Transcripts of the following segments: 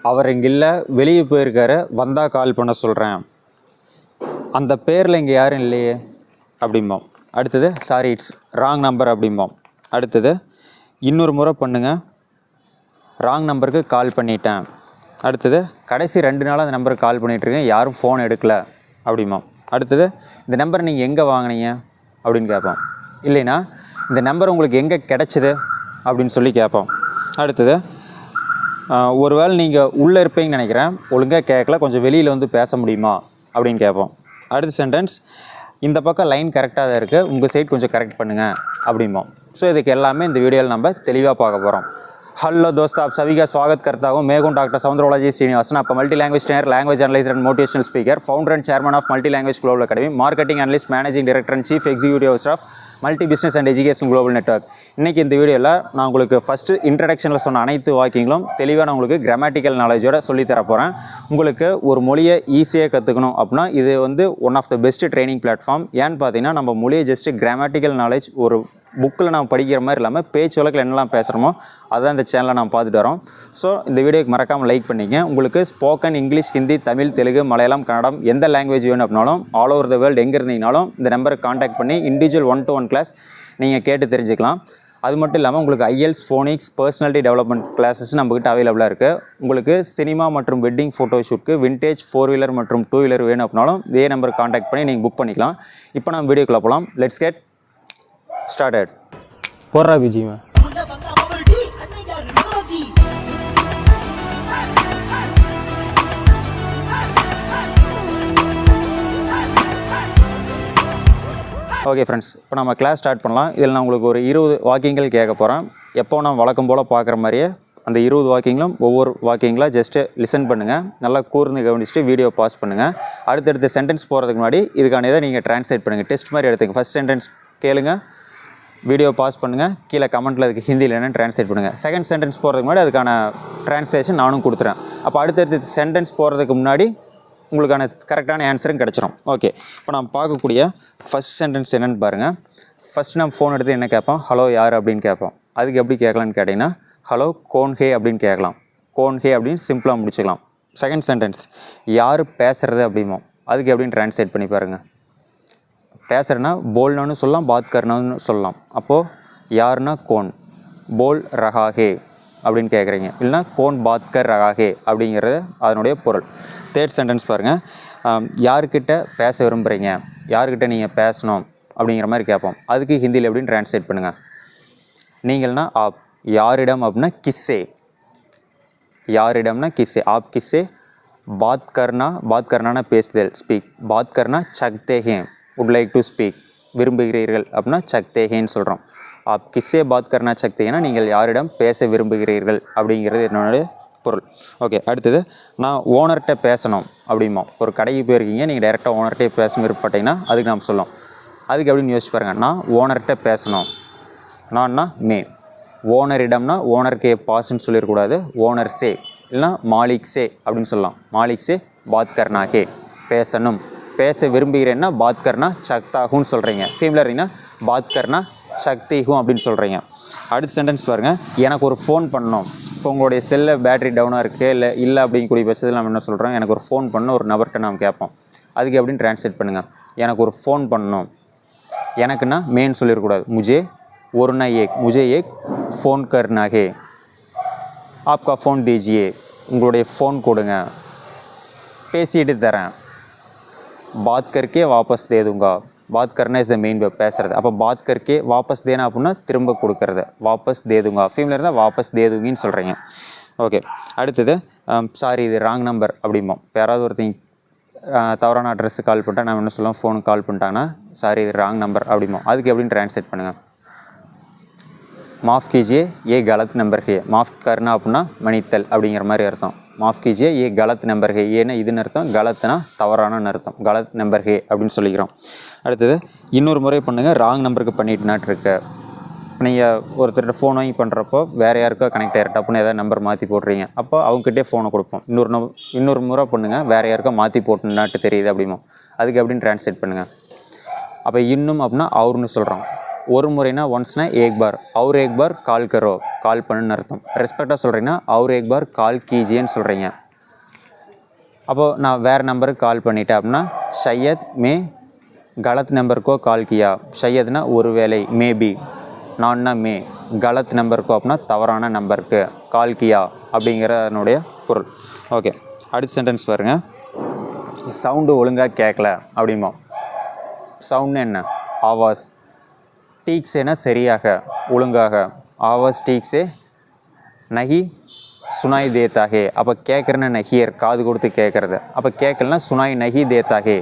அவர் இங்கே இல்லை, வெளியே போயிருக்காரு, வந்தால் கால் பண்ண சொல்கிறேன். அந்த பேரில் இங்கே யாரும் இல்லையே அப்படிம்போம். அடுத்தது சாரி இட்ஸ் ராங் நம்பர் அப்படிம்போம். அடுத்தது இன்னொரு முறை பண்ணுங்கள், ராங் நம்பருக்கு கால் பண்ணிட்டேன். அடுத்தது கடைசி 2 நாளாக அந்த நம்பருக்கு கால் பண்ணிகிட்ருக்கேன், யாரும் ஃபோன் எடுக்கலை அப்படிம்போம். அடுத்தது இந்த நம்பர் நீங்கள் எங்கே வாங்கினீங்க அப்படின்னு கேட்போம். இல்லைன்னா இந்த நம்பர் உங்களுக்கு எங்கே கிடச்சிது அப்படின்னு சொல்லி கேட்போம். அடுத்தது ஒருவேளை நீங்கள் உள்ளே இருப்பீங்கன்னு நினைக்கிறேன், ஒழுங்காக கேட்கல, கொஞ்சம் வெளியில் வந்து பேச முடியுமா அப்படின்னு கேட்போம். அடுத்த சென்டென்ஸ், இந்த பக்கம் லைன் கரெக்டாக தான் இருக்குது, உங்கள் சைட் கொஞ்சம் கரெக்ட் பண்ணுங்கள் அப்படிம்போம். ஸோ இதுக்கு எல்லாமே இந்த வீடியோவில் நம்ம தெளிவாக பார்க்க போகிறோம். हेलो दोस्तों, आप सभी का स्वागत करता हूं। मैं हूं डॉक्टर सौंदरराजी श्रीनिवासन, आपका multi language trainer, language analyst and motivational speaker, founder and chairman of multi language global academy, marketing analyst, managing director and chief executive officer of multi business and education global network. இன்றைக்கி இந்த வீடியோவில் நான் உங்களுக்கு first இன்ட்ரடக்ஷனில் சொன்ன அனைத்து வாக்கிங்களும் தெளிவாக நான் உங்களுக்கு கிராமட்டிக்கல் நாலேஜோட சொல்லித்தர போகிறேன். உங்களுக்கு ஒரு மொழியை ஈஸியாக கற்றுக்கணும் அப்படின்னா இது வந்து one of the best training platform. ஏன்னு பார்த்தீங்கன்னா நம்ம மொழியை ஜஸ்ட்டு கிராமட்டிக்கல் நாலேஜ் ஒரு புக்கில் நம்ம படிக்கிற மாதிரி இல்லாமல் பேச்சு வழக்கில் என்னெல்லாம் பேசுகிறோமோ அதுதான் இந்த சேனலில் நான் பார்த்துட்டு வரோம். ஸோ இந்த வீடியோக்கு மறக்காமல் லைக் பண்ணிங்க. உங்களுக்கு ஸ்போக்கன் இங்கிலீஷ், ஹிந்தி, தமிழ், தெலுங்கு, மலையாளம், கன்னடம் எந்த லாங்குவேஜ் வேணும் அப்படின்னாலும் ஆல் ஓவர் த வேர்ல்டு எங்கே இருந்தீங்கனாலும் இந்த நம்பருக்கு காண்டாக்ட் பண்ணி இண்டிவிஜுவல் 1-to-1 கிளாஸ் நீங்கள் கேட்டு தெரிஞ்சுக்கலாம். அது மட்டும் இல்லாமல் உங்களுக்கு ஐஎல்ஸ், ஃபோனிக்ஸ், பர்சனாலிட்டி டெவலப்மெண்ட் கிளாஸஸ் நம்மக்கிட்ட அவைலபிளாக இருக்குது. உங்களுக்கு சினிமா மற்றும் வெட்டிங் ஃபோட்டோ ஷூட்க்கு விண்டேஜ் 4-வீலர் மற்றும் 2-வீலர் வேணும் அப்படின்னாலும் இதே நம்பருக்கு காண்டாக்ட் பண்ணி நீங்கள் புக் பண்ணிக்கலாம். இப்போ நம்ம வீடியோக்குள்ளே போகலாம். Let's get started. போடுறா பிஜிமா. ஓகே ஃப்ரெண்ட்ஸ், இப்போ நம்ம கிளாஸ் ஸ்டார்ட் பண்ணலாம். இதில் நான் உங்களுக்கு ஒரு 20 வாக்கியங்கள் கேட்க போகிறேன். எப்போ நான் வழக்கம் போல் பார்க்குற மாதிரியே அந்த 20 வாக்கியங்களும் ஒவ்வொரு வாக்கியங்களாக ஜஸ்ட்டு லிசன் பண்ணுங்கள், நல்லா கூர்ந்து கவனிச்சுட்டு வீடியோ பாஸ் பண்ணுங்கள். அடுத்தடுத்த சென்டென்ஸ் போகிறதுக்கு முன்னாடி இதுக்கான இதை நீங்கள் ட்ரான்ஸ்லேட் பண்ணுங்கள், டெஸ்ட் மாதிரி எடுத்துங்க. ஃபஸ்ட் சென்டென்ஸ் கேளுங்க, வீடியோ பாஸ் பண்ணுங்கள், கீழே கமெண்ட்டில் அதுக்கு ஹிந்தியில் என்னென்னு ட்ரான்ஸ்லேட் பண்ணுங்கள். செகண்ட் சென்டென்ஸ் போகிறதுக்கு முன்னாடி அதுக்கான ட்ரான்ஸ்லேஷன் நானும் கொடுத்துறேன். அப்போ அடுத்தடுத்த சென்டென்ஸ் போகிறதுக்கு முன்னாடி உங்களுக்கான கரெக்டான ஆன்சரும் கிடச்சிரும். ஓகே, இப்போ நம்ம பார்க்கக்கூடிய ஃபஸ்ட் சென்டென்ஸ் என்னென்னு பாருங்கள். ஃபஸ்ட் நம்ம ஃபோன் எடுத்து என்ன கேட்போம், ஹலோ யார் அப்படின்னு கேட்போம். அதுக்கு எப்படி கேட்கலான்னு கேட்டிங்கன்னா ஹலோ கோன் ஹே அப்படின்னு கேட்கலாம். கோன் ஹே அப்படின்னு சிம்பிளாக முடிச்சுக்கலாம். செகண்ட் சென்டென்ஸ், யார் பேசுகிறது அப்படிமோ, அதுக்கு எப்படின்னு ட்ரான்ஸ்லேட் பண்ணி பாருங்கள். பேசுகிறேன்னா போல்னான்னு சொல்லலாம், பாத் கர்னான்னு சொல்லலாம். அப்போது யாருன்னா கோன், போல் ரஹா ஹே அப்படின்னு கேட்குறீங்க. இல்லைனா கோன் பாத் கர் ரஹா ஹே அப்படிங்கிறது அதனுடைய பொருள். தேர்ட் சென்டென்ஸ் பாருங்கள், யார்கிட்ட பேச விரும்புகிறீங்க, யார்கிட்ட நீங்கள் பேசணும் அப்படிங்கிற மாதிரி கேட்போம். அதுக்கு ஹிந்தியில் எப்படின்னு ட்ரான்ஸ்லேட் பண்ணுங்கள். நீங்கள்னா ஆப், யாரிடம் அப்படின்னா கிஸ்ஸே, யாரிடம்னா கிஸ்ஸே, ஆப் கிஸ்ஸே. பாத் கர்னானா பேசுதல், ஸ்பீக். பாத் கர்னா சக்தே ஹே, வுட் லைக் டு ஸ்பீக், விரும்புகிறீர்கள் அப்படின்னா சக்தே ஹேன்னு சொல்கிறோம். ஆப் கிஸ்ஸே பாத் கர்னா சக்தேனா நீங்கள் யாரிடம் பேச விரும்புகிறீர்கள் அப்படிங்கிறது என்னோட பொருள். ஓகே, அடுத்தது நான் ஓனர்கிட்ட பேசணும் அப்படிமா. ஒரு கடைக்கு போயிருக்கீங்க, நீங்கள் டைரெக்டாக ஓனர்கிட்டே பேச விருப்பப்பட்டீங்கன்னா அதுக்கு நாம் சொல்லலாம். அதுக்கு எப்படின்னு யோசிச்சு பாருங்கள். நான் ஓனர்கிட்ட பேசணும், நான்னா மே. ஓனரிடம்னா ஓனர்கே பாஸ்ன்னு சொல்லிடக்கூடாது, ஓனர் சே. இல்லைனா மாலிக் சே அப்படின்னு சொல்லலாம். மாலிக் சே பாத் கர்னா ஹே, பேசணும். பேச விரும்புகிறேன்னா பாத் கர்னா சக்தாகுன்னு சொல்கிறீங்க. ஃபீமேலாக இருந்தீங்கன்னா பாத் கர்னா சக்திஹும் அப்படின்னு சொல்கிறீங்க. அடுத்த சென்டென்ஸ் பாருங்கள், எனக்கு ஒரு ஃபோன் பண்ணணும். இப்போ உங்களுடைய செல்லில் பேட்டரி டவுனாக இருக்குது, இல்லை அப்படிங்கக்கூடிய பட்சத்தில் நம்ம என்ன சொல்கிறோம், எனக்கு ஒரு ஃபோன் பண்ண ஒரு நபர்கிட்ட நாம் கேட்போம். அதுக்கு எப்படின்னு ட்ரான்ஸ்லேட் பண்ணுங்கள். எனக்கு ஒரு ஃபோன் பண்ணணும், எனக்குன்னா மெயின் சொல்லிடக்கூடாது. முஜே ஒருனா ஏக், முஜே ஏக் ஃபோன் கர்னா ஹே. ஆப்கா ஃபோன் தீஜியே, உங்களுடைய ஃபோன் கொடுங்க, பேசிட்டு தரேன். பாத் கர்க்கே வாபஸ் தே दूंगा. பாத் கர்னா இஸ் த மெயின் வேர்ப், பேசுறது. அப்போ பாத் கர்க்கே வாபஸ் தேனா அப்படின்னா திரும்ப கொடுக்கறது, வாபஸ் தே दूंगा. ஃபீமேல் இருந்தால் வாபஸ் தே दूंगी சொல்கிறீங்க. ஓகே, அடுத்தது சாரி இது ராங் நம்பர் அப்படிம்போம். இப்போ யாராவது ஒருத்தங்க தவறான அட்ரஸுக்கு கால் பண்ணிட்டா நம்ம என்ன சொல்லுவோம், ஃபோனுக்கு கால் பண்ணிட்டாங்கன்னா சாரி இது ராங் நம்பர் அப்படிம்போம். அதுக்கு எப்படின்னு ட்ரான்ஸ்லேட் பண்ணுங்கள். மாஃப் கீஜியே ஏ கலத் நம்பர் ஹே. மாஃப் கர்னா அப்படின்னா மன்னித்தல் அப்படிங்கிற மாதிரி அர்த்தம். மாஃப் கீஜியே ஏ கலத் நம்பர் ஹே, ஏன்னா இதுன்னு அர்த்தம், கலத்துனா தவறான அர்த்தம், கலத் நம்பர் ஹே அப்படின்னு சொல்லிக்கிறோம். அடுத்தது இன்னொரு முறை பண்ணுங்கள், ராங் நம்பருக்கு பண்ணிட்டுனாட்டு இருக்கு. நீங்கள் ஒருத்தர்கிட்ட ஃபோன் வாங்கி பண்ணுறப்போ வேறு யாருக்கோ கனெக்ட் ஆகிருக்கு அப்படின்னு ஏதாவது நம்பர் மாற்றி போடுறீங்க. அப்போ அவங்ககிட்டே ஃபோனை கொடுப்போம். இன்னொரு முறை பண்ணுங்கள், வேறு யாருக்கோ மாற்றி போட்டுனாட்டு தெரியுது அப்படிமோ. அதுக்கு எப்படின்னு ட்ரான்ஸ்லேட் பண்ணுங்கள். அப்போ இன்னும் அப்படின்னா அவருன்னு சொல்கிறோம். ஒரு முறைனா ஒன்ஸ்னா ஏக் பார், அவர் ஏக் பார் கால் கரோ, கால் பண்ணுன்னு அர்த்தம். ரெஸ்பெக்டாக சொல்கிறீங்கன்னா அவர் ஏக் பார் கால் கீஜியன்னு சொல்கிறீங்க. அப்போது நான் வேறு நம்பருக்கு கால் பண்ணிட்டேன் அப்படின்னா ஷையத் மே கலத் நம்பருக்கோ கால் கியா. ஷையத்னா ஒரு வேளை, மேபி, நான்னா மே, கலத் நம்பருக்கோ அப்படின்னா தவறான நம்பருக்கு, கால் கியா அப்படிங்கிறனுடைய பொருள். ஓகே, அடுத்த சென்டென்ஸ் பாருங்கள். சவுண்டு ஒழுங்காக கேட்கல அப்படிம்போம். சவுண்ட்னு என்ன? ஆவாஸ். டீக்ஸேனா சரியாக, ஒழுங்காக. ஆவாஸ் டீக்ஸே நகி சுனாய் தேத்தாகே. அப்போ கேட்குறேன்னா நஹியர், காது கொடுத்து கேட்குறது. அப்போ கேட்கலனா சுனாய் நஹி தேத்தாகே.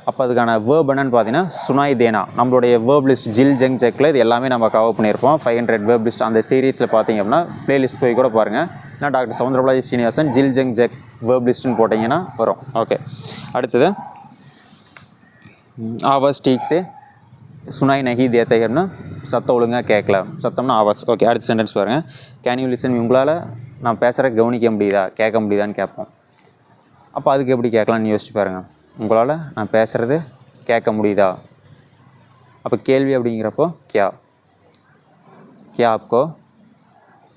அப்போ அதுக்கான வேர்ப் என்னன்னு பார்த்தீங்கன்னா சுனாய் தேனா. நம்மளுடைய வேர்ப் லிஸ்ட் ஜில் ஜங் ஜெக்கில் இது எல்லாமே நம்ம கவர் பண்ணியிருப்போம். 500 வேர்ப் லிஸ்ட் அந்த சீரீஸில் பார்த்தீங்க அப்படின்னா ப்ளேலிஸ்ட் போய் கூட பாருங்கள். ஏன்னா டாக்டர் சவுந்தரபாலாஜி ஸ்ரீனிவாசன் ஜில் ஜங் ஜெக் வேர்ப் லிஸ்ட்டுன்னு போட்டிங்கன்னா வரும். ஓகே, அடுத்தது ஆவாஸ் டீக்ஸே சுனாய் நஹி தேத்தகர்னா சத்தம் ஒழுங்காக கேட்கல, சத்தம்னா ஆவாஸ். ஓகே, அடுத்த சென்டென்ஸ் பாருங்கள். Can you listen? உங்களால் நான் பேசுகிற கவனிக்க முடியுதா, கேட்க முடியுதான்னு கேட்போம். அப்போ அதுக்கு எப்படி கேட்கலான்னு யோசிச்சு பாருங்கள். உங்களால் நான் பேசுகிறது கேட்க முடியுதா? அப்போ கேள்வி அப்படிங்கிறப்போ கியா, क्या आपको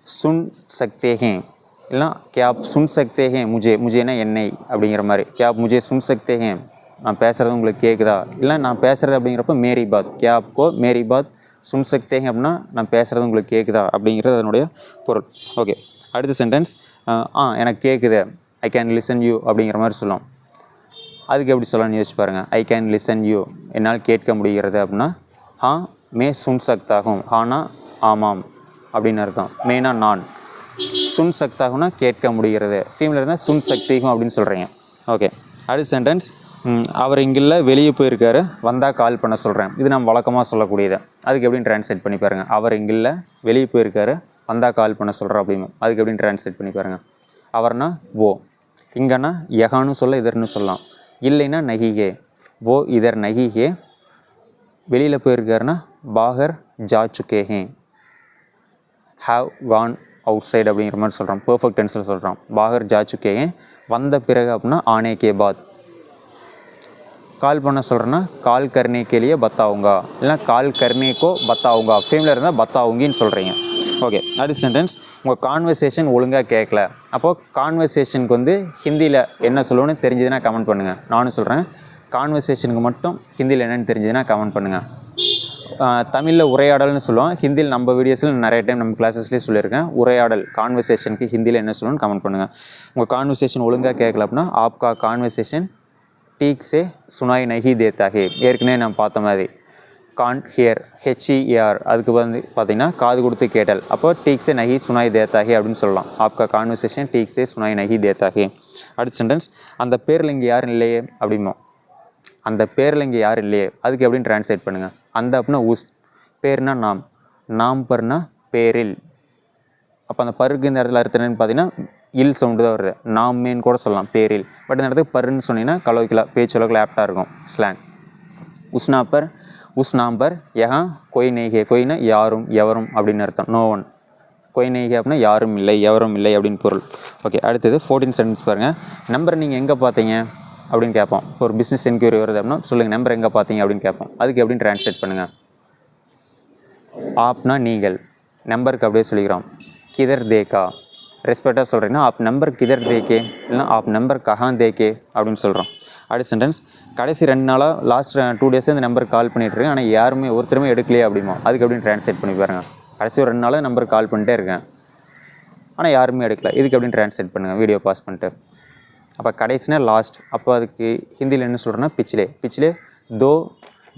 सुन सकते हैं, இல்லைனா क्या आप सुन सकते हैं मुझे, मुझेனா என்னை அப்படிங்கிற மாதிரி. क्या आप मुझे सुन सकते हैं, நான் பேசுகிறது உங்களுக்கு கேட்குதா? இல்லை நான் பேசுகிறது அப்படிங்கிறப்ப மேரி பாத், क्या आपको मेरी बात सुन सकते हैं அப்படின்னா நான் பேசுகிறது உங்களுக்கு கேட்குதா அப்படிங்கிறது அதனுடைய பொருள். ஓகே, அடுத்த சென்டென்ஸ். எனக்கு கேட்குது, ஐ கேன் லிசன் யூ அப்படிங்கிற மாதிரி சொல்லலாம். அதுக்கு எப்படி சொல்லலாம்னு யோசிச்சு பாருங்கள். ஐ கேன் லிசன் யூ, என்னால் கேட்க முடிகிறது அப்படின்னா ஹா மே சுன் சக்தாகும். ஹானா ஆமாம் அப்படின்னு அர்த்தம். மேனா நான். சுன் சக்தாகும்னா கேட்க முடிகிறது. ஃபீமேல் இருந்தால் சுன் சக்திகும் அப்படின்னு சொல்கிறீங்க. ஓகே, அடுத்த சென்டென்ஸ். அவர் இங்கில்ல, வெளியே போயிருக்காரு, வந்தால் கால் பண்ண சொல்கிறேன். இது நம்ம வழக்கமாக சொல்லக்கூடியது. அதுக்கு எப்படின்னு ட்ரான்ஸ்லேட் பண்ணி பாருங்கள். அவர் இங்கில்ல, வெளியே போயிருக்காரு, வந்தால் கால் பண்ண சொல்கிறேன் அப்படிங்க. அதுக்கு எப்படின்னு ட்ரான்ஸ்லேட் பண்ணி பாருங்கள். அவர்னா ஓ, இங்கன்னா யகான்னு சொல்ல, இதர்னு சொல்லலாம். இல்லைன்னா நஹிகே, ஓ இதர் நஹிகே. வெளியில் போயிருக்காருன்னா பாகர் ஜா சுக்கே ஹே, ஹாவ் கான் அவுட் சைட் அப்படிங்கிற மாதிரி சொல்கிறோம். பர்ஃபெக்ட் டென்ஸில் சொல்கிறோம். பாகர் ஜா சுக்கே ஹே. வந்த பிறகு அப்படின்னா ஆனே கே பாத். கால் பண்ண சொல்கிறேன்னா கால் கர்னே கேலியே பத்தாவுங்கா, இல்லைனா கால் கர்னேக்கோ பத்தாவுங்கா. ஃபேமிலியில் இருந்தால் பத்தாவுங்கின்னு சொல்கிறீங்க. ஓகே, அடுத்த சென்டென்ஸ். உங்கள் கான்வர்சேஷன் ஒழுங்காக கேட்கல. அப்போது கான்வர்சேஷனுக்கு வந்து ஹிந்தியில் என்ன சொல்லணும்னு தெரிஞ்சதுன்னா கமெண்ட் பண்ணுங்கள். நானும் சொல்கிறேன். கான்வர்சேஷனுக்கு மட்டும் ஹிந்தியில் என்னென்னு தெரிஞ்சதுன்னா கமெண்ட் பண்ணுங்கள். தமிழில் உரையாடல்னு சொல்லுவோம். ஹிந்தியில் நம்ம வீடியோஸில் நிறைய டைம் நம்ம கிளாஸஸ்லேயே சொல்லியிருக்கேன். உரையாடல் கான்வர்சேஷனுக்கு ஹிந்தியில் என்ன சொல்லணும்னு கமெண்ட் பண்ணுங்கள். உங்கள் கான்வர்சேஷன் ஒழுங்காக கேட்கல அப்படின்னா ஆப்கா கான்வர்சேஷன் டீக் சே சுனாய் நஹி தேத்தா ஹே. ஏற்கனவே நான் பார்த்த மாதிரி கான் ஹியர், ஹெச்இஆர், அதுக்கு வந்து பார்த்தீங்கன்னா காது கொடுத்து கேட்டல். அப்போ டீக் சே நஹி சுனாய் தேத்தா ஹே அப்படின்னு சொல்லலாம். ஆப்கா கான்வர்சேஷன் டீக் சே சுனாய் நஹி தேத்தா ஹே. அடுத்த சென்டென்ஸ். அந்த பேரில் இங்கே யாரும் இல்லையே அப்படிமோ. அந்த பேரில் இங்கே யாரும் இல்லையே, அதுக்கு எப்படின்னு ட்ரான்ஸ்லேட் பண்ணுங்கள். அந்த அப்படின்னா உஸ், பேர்னா நாம், நாம் பர்னா பேரில். அப்போ அந்த பருக்கு இந்த இடத்துல அர்த்தம் என்னன்னு பார்த்தீங்கன்னா இல் சவுண்டு தான் வருது. நாம் மேன் கூட சொல்லலாம் பேரில். பட் இந்த இடத்துக்கு பருன்னு சொன்னீங்கன்னா கலோக்கில் பேச்சளவுக்கு ஆப்டாக இருக்கும் ஸ்லாங். உஸ்னா பர், உஸ் நாம் பர் யஹா கொய் நெய்கே. கொய்னா யாரும், எவரும் அப்படின்னு அர்த்தம். No one. கொய் நெய்கே அப்படின்னா யாரும் இல்லை, எவரும் இல்லை அப்படின்னு பொருள். ஓகே, அடுத்தது 14 சென்டென்ஸ் பாருங்கள். நம்பர் நீங்கள் எங்கே பார்த்தீங்க அப்படின்னு கேட்போம். ஒரு பிஸ்னஸ் என்கொயரி வருது அப்படின்னா சொல்லுங்கள் நம்பர் எங்கே பார்த்தீங்க அப்படின்னு கேட்போம். அதுக்கு எப்படின்னு ட்ரான்ஸ்லேட் பண்ணுங்கள். ஆப்னா நீங்கள், நம்பருக்கு அப்படியே சொல்லிக்கிறோம் கிதர் தேக்கா. ரெஸ்பெக்டாக சொல்கிறீங்கன்னா ஆப் நம்பர் கிதர் தேக்கே, இல்லைனா ஆப் நம்பர் கஹான் தேக்கே அப்படின்னு சொல்கிறோம். அடுத்த சென்டென்ஸ். கடைசி 2 நாளாக லாஸ்ட் 2 டேஸாக இந்த நம்பருக்கு கால் பண்ணிகிட்ருக்கேன், ஆனால் யாருமே ஒருத்தருமே எடுக்கலையே அப்படிமோ. அதுக்கு எப்படின்னு ட்ரான்ஸ்லேட் பண்ணி பாருங்கள். கடைசி ஒரு 2 நாளாக நம்பருக்கு கால் பண்ணிட்டே இருக்கேன், ஆனால் யாருமே எடுக்கல. இதுக்கு எப்படின்னு ட்ரான்ஸ்லேட் பண்ணுங்கள் வீடியோ பாஸ் பண்ணிட்டு. அப்போ கடைசினா லாஸ்ட். அப்போ அதுக்கு ஹிந்தியில் என்ன சொல்கிறேன்னா பிச்சிலே. பிச்சிலே தோ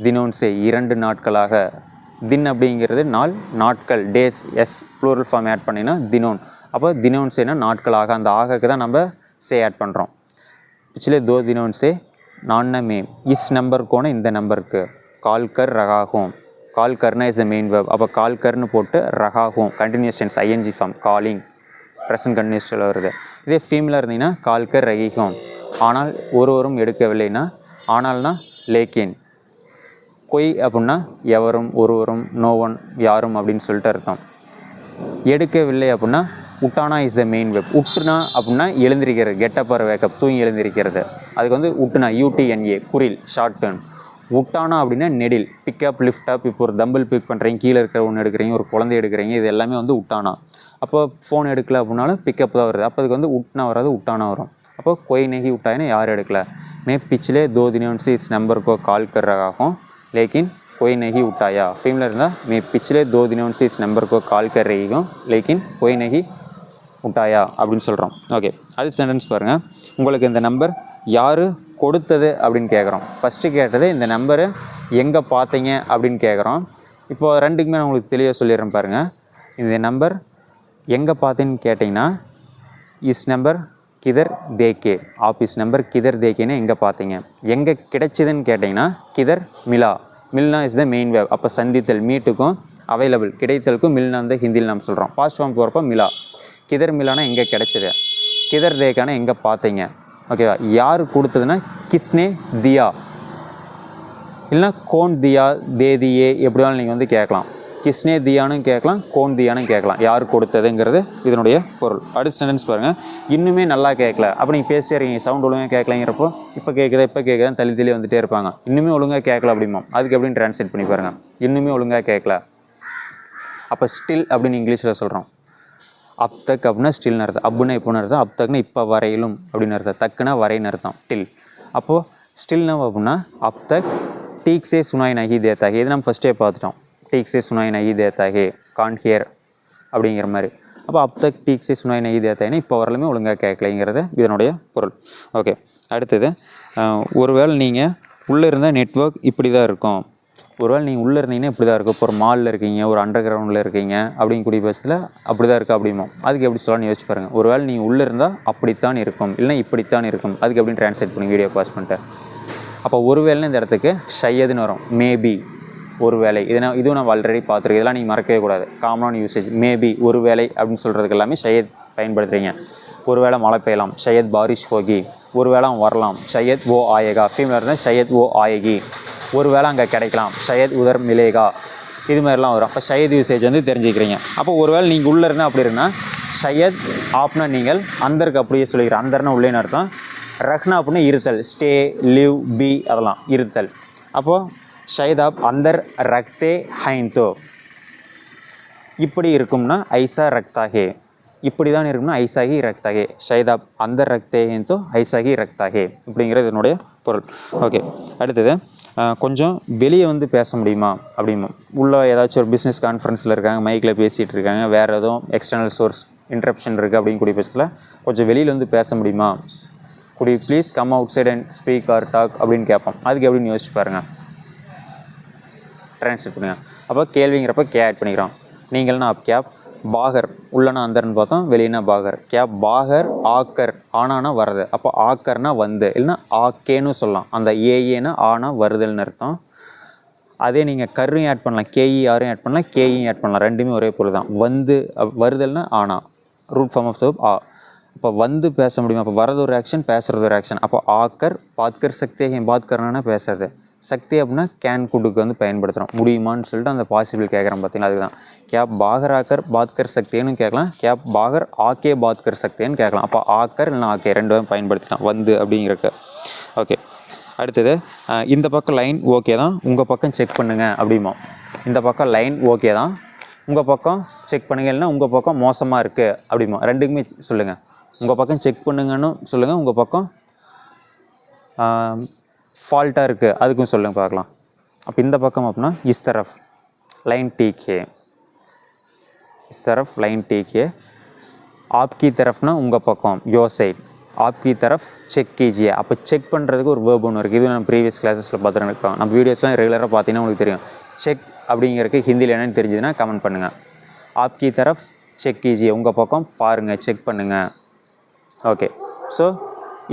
தினோன்ஸே, 2 நாட்களாக. தின் அப்படிங்கிறது நாள், நாட்கள் days. S plural form add பண்ணிங்கன்னா தினோன். அப்போ தினோன்ஸேனா நாட்களாக. அந்த ஆகக்கு தான் நம்ம சே ஆட் பண்ணுறோம். பிச்சிலே தோ தினோன்ஸே நான்னா மேம் இஸ் நம்பர் கோன இந்த நம்பருக்கு கால் கர் ரகாகும். கால் கர்னா இஸ் த மெயின் வேர்ப். அப்போ கால் கர்னு போட்டு ரகாகும் continuous tense ING form calling present கண்டினியூஸில் வருது. இதே ஃபீமேலாக இருந்தீங்கன்னா கால் கர் ரகிகும். ஆனால் ஒருவரும் எடுக்கவில்லைன்னா ஆனால்னா லேக்கின். கொய் அப்படின்னா எவரும், ஒருவரும், நோ ஒன், யாரும் அப்படின்னு சொல்லிட்டு அர்த்தம். எடுக்கவில்லை அப்படின்னா உட்டானா இஸ் த மெயின் வெப். உட்டுனா அப்படின்னா எழுந்திருக்கிறது, கெட்டப்பர் வேக்கப், தூங்கி எழுந்திருக்கிறது. அதுக்கு வந்து உட்டுனா யூடிஎன்ஏ குறில் ஷார்ட் டேர்ன். உட்டானா அப்படின்னா நெடில், பிக்கப் லிஃப்ட் அப். இப்போ ஒரு தம்பிள் பிக் பண்ணுறீங்க, கீழே இருக்கிற ஒன்று எடுக்கிறீங்க, ஒரு குழந்தை எடுக்கிறீங்க, இது எல்லாமே வந்து உட்டானா. அப்போ ஃபோன் எடுக்கல அப்படின்னாலும் பிக்கப் தான் வருது. அப்போ அதுக்கு வந்து உட்னா வராது, உட்டானா வரும். அப்போ कोई नहीं उठाया ना யார் எடுக்கல. मैं पिछले 2 दिनों से इस नंबर को कॉल कर रहा हूँ लेकिन कोई नहीं उठाया. फीमेल இருந்தால் मैं पिछले 2 दिनों से इस नंबर को कॉल कर रही हूँ लेकिन कोई नहीं உட்டாயா அப்படின்னு சொல்கிறோம். ஓகே, அடுத்த சென்டென்ஸ் பாருங்கள். உங்களுக்கு இந்த நம்பர் யார் கொடுத்தது அப்படின்னு கேட்குறோம். ஃபஸ்ட்டு கேட்டது இந்த நம்பரு எங்கே பார்த்தீங்க அப்படின்னு கேட்குறோம். இப்போது ரெண்டுக்குமே நான் உங்களுக்கு தெளிவாக சொல்லிடுறேன் பாருங்கள். இந்த நம்பர் எங்கே பார்த்தேன்னு கேட்டிங்கன்னா இஸ் நம்பர் கிதர் தேக்கே. ஆப் இஸ் நம்பர் கிதர் தேக்கேன்னு எங்கே பார்த்தீங்க. எங்கே கிடைச்சிதுன்னு கேட்டிங்கன்னா கிதர் மிலா. மில்னா இஸ் த மெயின் வேவ். அப்போ சந்தித்தல், மீட்டுக்கும் அவைலபிள், கிடைத்தலுக்கும் மில்னா வந்து ஹிந்தியில் நம்ம சொல்கிறோம். பாஸ்ட் ஃபார்ம் போகிறப்போ மிலா. கிதர் மிலானா எங்கே கிடைச்சிது, கிதர் தேக்கானா எங்கே பார்த்தீங்க. ஓகேவா. யார் கொடுத்ததுன்னா கிஸ்னே தியா, இல்லைனா கோன் தியா, தே தியே, எப்படி வேணாலும் நீங்கள் வந்து கேட்கலாம். கிஸ்னே தியானு கேட்கலாம், கோன் தியானு கேட்கலாம். யார் கொடுத்ததுங்கிறது இதனுடைய பொருள். அடுத்த சென்டென்ஸ் பாருங்கள். இன்னுமே நல்லா கேட்கல. அப்போ நீங்கள் பேசிட்டே இருக்கீங்க, சவுண்ட் ஒழுங்காக கேட்கலைங்கிறப்போ இப்போ கேட்குதா தள்ளி தள்ளி வந்துகிட்டே இருப்பாங்க. இன்னுமே ஒழுங்காக கேட்கல அப்படிமா. அதுக்கு எப்படின்னு ட்ரான்ஸ்லேட் பண்ணி பாருங்கள். இன்னுமே ஒழுங்காக கேட்கல. அப்போ ஸ்டில் அப்படின்னு இங்கிலீஷில் சொல்கிறோம். அப் தக் அப்படின்னா ஸ்டில்னு அர்த்தம். அப்புன்னா இப்போன்னு அர்த்தம். அப் தக்னா இப்போ வரையிலும் அப்படின்னு அர்த்தம். தக்குனா வரைன்னு அர்த்தம். டில். அப்போது ஸ்டில்னா அப்படின்னா அப் தக் டீக் சே சுனாய் நகி தேத்தாகே. இது நம்ம ஃபஸ்ட்டே பார்த்துட்டோம். டீக் சே சுனாய் நகி தேத்தாகே, கான் ஹியர் அப்படிங்கிற மாதிரி. அப்போ அப் தக் டீக் சே சுனாய் நகி தேத்தாகேன்னா இப்போ வரலுமே ஒழுங்காக கேட்கலைங்கிறது இதனுடைய பொருள். ஓகே, அடுத்தது ஒருவேளை நீங்கள் உள்ளே இருந்தால் நெட்வொர்க் இப்படி தான் இருக்கும். ஒருவேளை நீங்கள் உள்ளே இருந்தீங்கன்னா இப்படி தான் இருக்கும். இப்போ ஒரு மாலில் இருக்கீங்க, ஒரு அண்டர் கிரவுண்டில் இருக்கீங்க அப்படின்னு கூடிய பட்சத்தில் அப்படி தான் இருக்குது அப்படிமோ. அதுக்கு எப்படி சொல்லலாம்னு யோசிச்சு பாருங்கள். ஒருவேளை நீங்கள் உள்ளே இருந்தால் அப்படித்தான் இருக்கும், இல்லைனா இப்படித்தான் இருக்கும். அதுக்கு எப்படின்னு ட்ரான்ஸ்லேட் பண்ணி வீடியோ பாஸ் பண்ணிட்டு. அப்போ ஒருவேளை இந்த இடத்துக்கு ஷையதுன்னு வரும். மேபி, ஒருவேளை. இதுவும் நான் ஆல்ரெடி பார்த்துருக்கேன். இதெல்லாம் நீங்கள் மறக்கவே கூடாது. காமனான யூசேஜ். மேபி, ஒருவேளை அப்படின்னு சொல்கிறதுக்கு எல்லாமே ஷையத் பயன்படுத்துகிறீங்க. ஒருவேளை மழை பெய்யலாம், ஷையத் பாரிஷ் ஹோகி. ஒருவேளை அவன் வரலாம், ஷையத் ஓ ஆயேகா. ஃபீமேல் இருந்தால் ஷையத் ஓ ஆயேகி. ஒருவேளை அங்கே கிடைக்கலாம், ஷையத் உதர் மிலேகா. இது மாதிரிலாம் வரும். அப்போ ஷையத் யூசேஜ் வந்து தெரிஞ்சுக்கிறீங்க. அப்போ ஒருவேளை நீங்கள் உள்ளே இருந்தால் அப்படி இருக்குன்னா ஷையத் ஆப்னா நீங்கள், அந்தருக்கு அப்படியே சொல்லிக்கிறேன். அந்தர்னா உள்ளேன்னு அர்த்தம். ரஹ்னா அப்படின்னா இருத்தல், ஸ்டே, லிவ், பி, அதெல்லாம் இருத்தல். அப்போது ஷையத் ஆப் அந்தர் ரக்தே ஹைன்தோ. இப்படி இருக்கும்னா ஐசா ரக்தாகே. இப்படி தான் இருக்கும்னா ஐசாகி ரக்தாகே. ஷையத் ஆப் அந்தர் ரக்தே ஹைன்தோ ஐசாகி ரக்தாகே அப்படிங்கிறது என்னுடைய பொருள். ஓகே, அடுத்தது கொஞ்சம் வெளியே வந்து பேச முடியுமா அப்படிமா. உள்ளே ஏதாச்சும் ஒரு பிஸ்னஸ் கான்ஃபரன்ஸில் இருக்காங்க, மைக்கில் பேசிகிட்டு இருக்காங்க, வேறு எதுவும் எக்ஸ்டர்னல் சோர்ஸ் இன்ட்ரப்ஷன் இருக்குது அப்படின்னு கூடிய பட்சத்தில் கொஞ்சம் வெளியில் வந்து பேச முடியுமா. Could you please come outside and speak or talk அப்படின்னு கேட்போம். அதுக்கு எப்படின்னு யோசிச்சு பாருங்கள். ட்ரான்ஸ்லேட் பண்ணுங்கள். அப்போ கேள்விங்கிறப்ப கே ஆட் பண்ணிக்கிறோம். நீங்கள்னா அப் கேப், பாகர் உள்ளனா அந்தர்னு பார்த்தோம், வெளியினா பாகர். கேப் பாகர் ஆக்கர், ஆனானா வரது. அப்போ ஆக்கர்னா வந்து, இல்லைனா ஆக்கேன்னு சொல்லலாம். அந்த ஏஏனா ஆனா வருதல்னு அர்த்தம். அதே நீங்கள் கர்ரையும் ஆட் பண்ணலாம், கேஇஆரையும் ஆட் பண்ணலாம், கேஇயும் ஆட் பண்ணலாம். ரெண்டுமே ஒரே பொருள் தான். வந்து வருதல்னா ஆனா, ரூட் ஃபார்ம் ஆஃப் சோப் ஆ. அப்போ வந்து பேச முடியுமா. அப்போ வரது ஒரு ஆக்ஷன், பேசுகிறது ஒரு ஆக்ஷன். அப்போ ஆக்கர் பாத்கர் சக்தி, பாத்கர்னா பேசுறது. சக்தி அப்படின்னா கேன் குட்டுக்கு வந்து பயன்படுத்துகிறோம். முடியுமான்னு சொல்லிட்டு அந்த பாசிபிள் கேட்குறோம் பார்த்தீங்களா. அதுதான் கேப் பாகர் ஆக்கர் பாத்கர் சக்தின்னு கேட்கலாம், கேப் பாகர் ஆக்கே பாத்கர் சக்தின்னு கேட்கலாம். அப்போ ஆக்கர் இல்லைனா ஆக்கே ரெண்டும் பயன்படுத்திக்கலாம் வந்து அப்படிங்கிறக்கு. ஓகே, அடுத்தது இந்த பக்கம் லைன் ஓகே தான், உங்கள் பக்கம் செக் பண்ணுங்கள் அப்படிமா. இந்த பக்கம் லைன் ஓகே தான், உங்கள் பக்கம் செக் பண்ணுங்கள், இல்லைனா உங்கள் பக்கம் மோசமாக இருக்குது அப்படிமா. ரெண்டுக்குமே சொல்லுங்கள். உங்கள் பக்கம் செக் பண்ணுங்கன்னு சொல்லுங்கள், உங்கள் பக்கம் ஃபால்ட்டாக இருக்குது அதுக்கும் சொல்லுங்கள் பார்க்கலாம். அப்போ இந்த பக்கம் அப்படின்னா இஸ் தரஃப் லைன் டீக் ஹே, இஸ் தரஃப் லைன் டீக் ஹே. ஆப்கி தரஃப்னா உங்கள் பக்கம், யோர் சைட். ஆப்கி தரஃப் செக் கீஜியே. அப்போ செக் பண்ணுறதுக்கு ஒரு வேர்ப் ஒன்று இருக்குது. இது நம்ம ப்ரீவியஸ் கிளாஸஸில் பார்த்துருக்கோம். நம்ம வீடியோஸ்லாம் ரெகுலராக பார்த்தீங்கன்னா உங்களுக்கு தெரியும். செக் அப்படிங்கிறதுக்கு ஹிந்தியில் என்னென்னு தெரிஞ்சதுன்னா கமெண்ட் பண்ணுங்கள். ஆப்கி தரஃப் செக் கீஜியே, உங்கள் பக்கம் பாருங்கள், செக் பண்ணுங்கள். ஓகே, ஸோ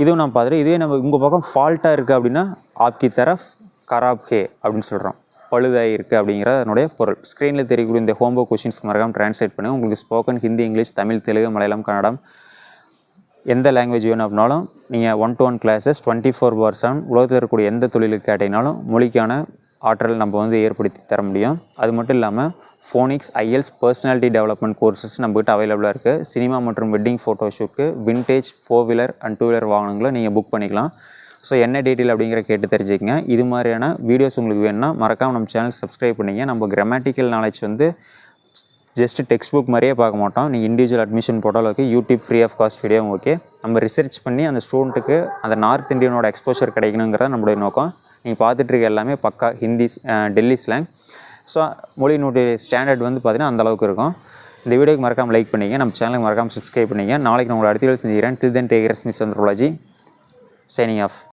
இதுவும் நான் பார்த்துட்டு, இதுவே நம்ம உங்கள் பக்கம் ஃபால்ட்டாக இருக்குது அப்படின்னா ஆப்கி தரஃப் கராப் ஹே அப்படின்னு சொல்கிறோம். பழுதாகி இருக்குது அப்படிங்கிறது அதனுடைய பொருள். ஸ்க்ரீனில் தெரியக்கூடிய இந்த ஹோம்ஒர்க் கொஷின்ஸ்க்கு மறக்காமல் ட்ரான்ஸ்லேட் பண்ணுங்கள். உங்களுக்கு ஸ்போக்கன் ஹிந்தி, இங்கிலீஷ், தமிழ், தெலுங்கு, மலையாளம், கன்னடம் எந்த லாங்குவேஜ் வேணும் அப்படின்னாலும் நீங்கள் 1-to-1 கிளாஸஸ் 24/7 உலகத்தில் இருக்கக்கூடிய எந்த தொழிலுக்கு கேட்டீங்கனாலும் மொழிக்கான ஆற்றல் நம்ம வந்து ஏற்படுத்தி தர முடியும். அது மட்டும் இல்லாமல் ஃபோனிக்ஸ், ஐஎல்ஸ், பர்சனாலிட்டி டெவலப்மெண்ட் கோர்சஸ் நம்மகிட்ட அவைலபிளாக இருக்குது. சினிமா மற்றும் wedding ஃபோட்டோஷூட்க்கு vintage 4-wheeler and 2-wheeler வாகனங்களை நீங்கள் புக் பண்ணிக்கலாம். ஸோ என்ன டீட்டெயில் அப்படிங்கிற கேட்டு தெரிஞ்சுக்கங்க. இது மாதிரியான வீடியோஸ் உங்களுக்கு வேணும்னா மறக்காமல் நம்ம சேனல் சப்ஸ்கிரைப் பண்ணிங்க. நம்ம கிராமட்டிக்கல் நாலேஜ் வந்து ஜஸ்ட் டெக்ஸ்ட் புக் மாதிரியே பார்க்க மாட்டோம். நீங்கள் இண்டிவிஜுவல் அட்மிஷன் போட்டாலும் okay, YouTube free of cost video okay. நம்ம ரிசர்ச் பண்ணி அந்த ஸ்டூடெண்ட்டுக்கு அந்த நார்த் இந்தியனோட எக்ஸ்போஷர் கிடைக்கணுங்கிறத நம்மளுடைய நோக்கம். நீங்கள் பார்த்துட்ருக்க எல்லாமே பக்கா ஹிந்தி, டெல்லி ஸ்லாங். ஸோ மொழியினுடைய ஸ்டாண்டர்ட் வந்து பார்த்திங்கன்னா அந்தளவுக்கு இருக்கும். இந்த வீடியோக்கு மறக்காமல் லைக் பண்ணிங்க, நம்ம சேனலுக்கு மறக்காமல் சப்ஸ்கிரைப் பண்ணிங்க. நாளைக்கு நான் உங்களை அடுத்த வீடியோ செஞ்சுக்கிறேன். Till then take rest miss அண்ட்ரோலஜி சைனிங் ஆஃப்.